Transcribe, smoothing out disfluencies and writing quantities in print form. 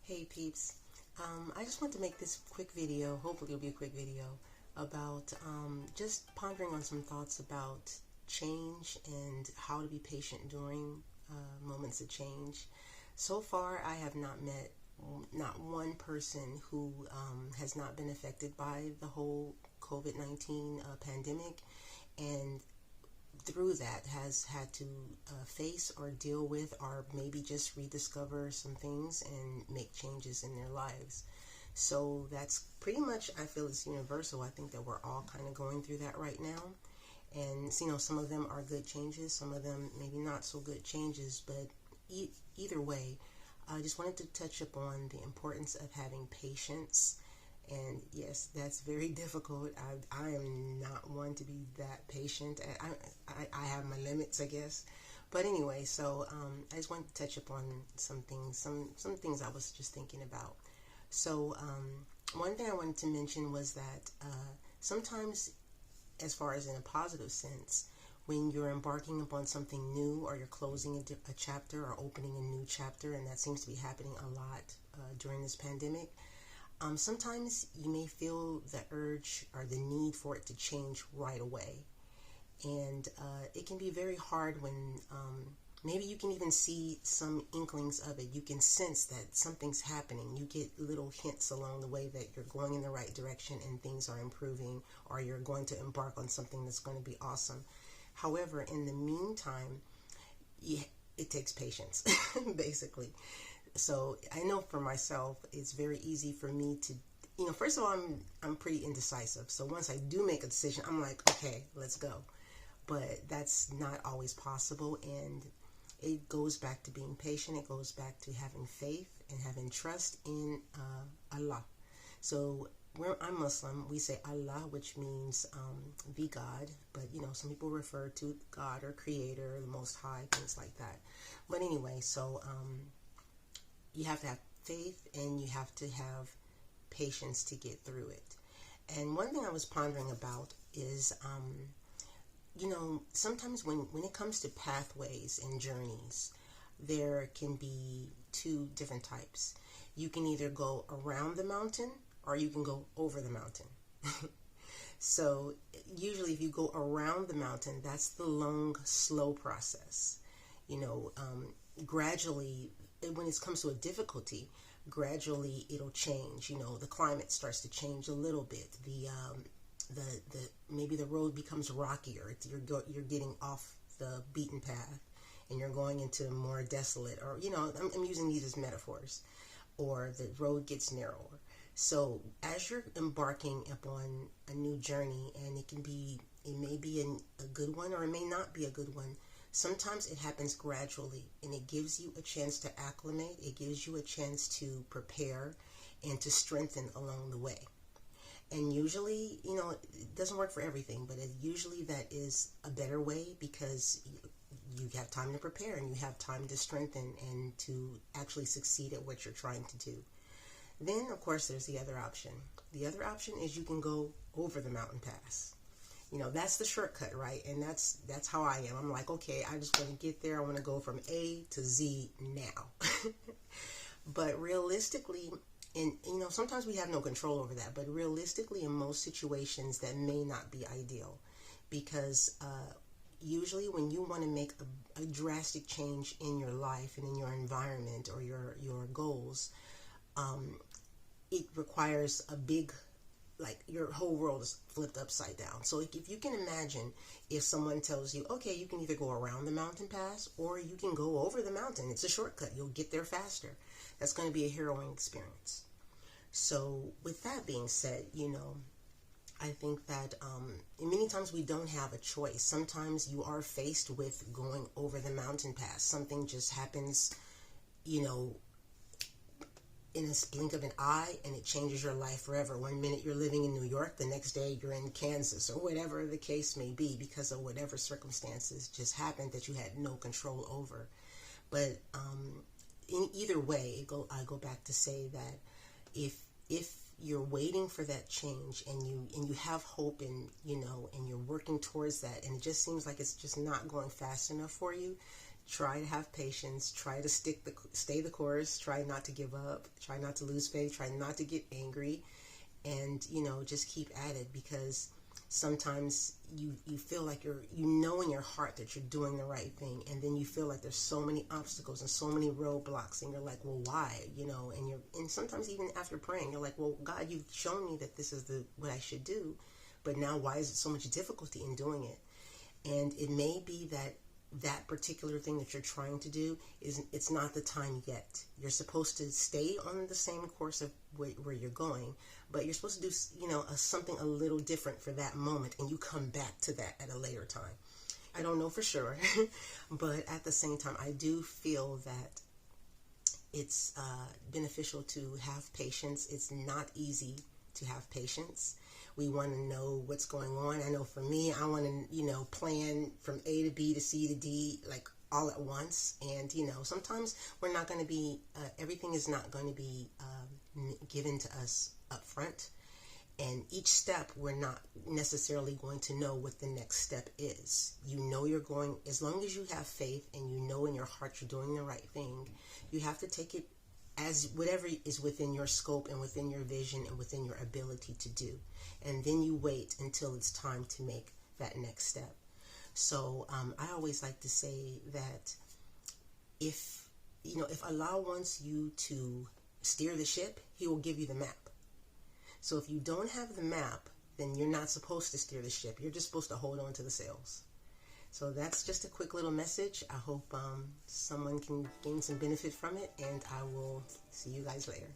Hey peeps, I just want to make this quick video, hopefully it'll be a quick video, about just pondering on some thoughts about change and how to be patient during moments of change. So far, I have not met not one person who has not been affected by the whole COVID-19 pandemic, and through that has had to face or deal with or maybe just rediscover some things and make changes in their lives. So that's pretty much, I feel it's universal. I think that we're all kind of going through that right now. And some of them are good changes, some of them maybe not so good changes, but either way, I just wanted to touch upon the importance of having patience. And yes, that's very difficult. I am not one to be that patient. I have my limits, I guess. But anyway, so I just wanted to touch upon some things, some things I was just thinking about. So one thing I wanted to mention was that sometimes, as far as in a positive sense, when you're embarking upon something new or you're closing a chapter or opening a new chapter, and that seems to be happening a lot during this pandemic, sometimes you may feel the urge or the need for it to change right away. And it can be very hard when maybe you can even see some inklings of it. You can sense that something's happening. You get little hints along the way that you're going in the right direction and things are improving, or you're going to embark on something that's going to be awesome. However, in the meantime, it takes patience, basically. So I know for myself, it's very easy for me to, first of all, I'm pretty indecisive. So once I do make a decision, I'm like, okay, let's go. But that's not always possible, and it goes back to being patient. It goes back to having faith and having trust in Allah. So I'm Muslim. We say Allah, which means the God, but some people refer to God or Creator, the Most High, things like that. But anyway, so you have to have faith and you have to have patience to get through it. And one thing I was pondering about is, sometimes when it comes to pathways and journeys, there can be two different types. You can either go around the mountain or you can go over the mountain. So usually if you go around the mountain, that's the long, slow process. Gradually, when it comes to a difficulty, gradually it'll change. The climate starts to change a little bit. The maybe the road becomes rockier. You're getting off the beaten path, and you're going into more desolate. Or I'm using these as metaphors. Or the road gets narrower. So as you're embarking upon a new journey, and it may be a good one, or it may not be a good one. Sometimes it happens gradually, and it gives you a chance to acclimate. It gives you a chance to prepare and to strengthen along the way. And usually, it doesn't work for everything, but usually that is a better way, because you have time to prepare and you have time to strengthen and to actually succeed at what you're trying to do. Then, of course, there's the other option. The other option is you can go over the mountain pass. That's the shortcut, right? And that's how I am. I'm like, okay, I just want to get there. I want to go from A to Z now. But realistically, and sometimes we have no control over that, but realistically, in most situations, that may not be ideal, because usually when you want to make a drastic change in your life and in your environment or your goals, it requires a big, like, your whole world is flipped upside down. So if you can imagine, if someone tells you, okay, you can either go around the mountain pass or you can go over the mountain. It's a shortcut. You'll get there faster. That's going to be a harrowing experience. So with that being said, I think that many times we don't have a choice. Sometimes you are faced with going over the mountain pass. Something just happens, in a blink of an eye, and it changes your life forever. One minute you're living in New York, the next day you're in Kansas, or whatever the case may be, because of whatever circumstances just happened that you had no control over. But in either way, I go back to say that if you're waiting for that change, and you have hope, and and you're working towards that, and it just seems like it's just not going fast enough for you, try to have patience, try to stay the course, try not to give up, try not to lose faith, try not to get angry, and just keep at it, because sometimes you feel like you know in your heart that you're doing the right thing, and then you feel like there's so many obstacles and so many roadblocks, and you're like, well, why? And sometimes even after praying, you're like, well, God, you've shown me that this is what I should do, but now why is it so much difficulty in doing it? And it may be that particular thing that you're trying to do it's not the time yet. You're supposed to stay on the same course of where you're going, but you're supposed to do something a little different for that moment, and you come back to that at a later time. I don't know for sure, but at the same time, I do feel that it's beneficial to have patience. It's not easy to have patience. We want to know what's going on. I know for me, I want to, plan from A to B to C to D, like all at once. And, sometimes we're not going to be, everything is not going to be given to us up front. And each step, we're not necessarily going to know what the next step is. You're going, as long as you have faith and you know in your heart you're doing the right thing, you have to take it as whatever is within your scope and within your vision and within your ability to do. And then you wait until it's time to make that next step. So I always like to say that if Allah wants you to steer the ship, He will give you the map. So if you don't have the map, then you're not supposed to steer the ship. You're just supposed to hold on to the sails. So that's just a quick little message. I hope someone can gain some benefit from it, and I will see you guys later.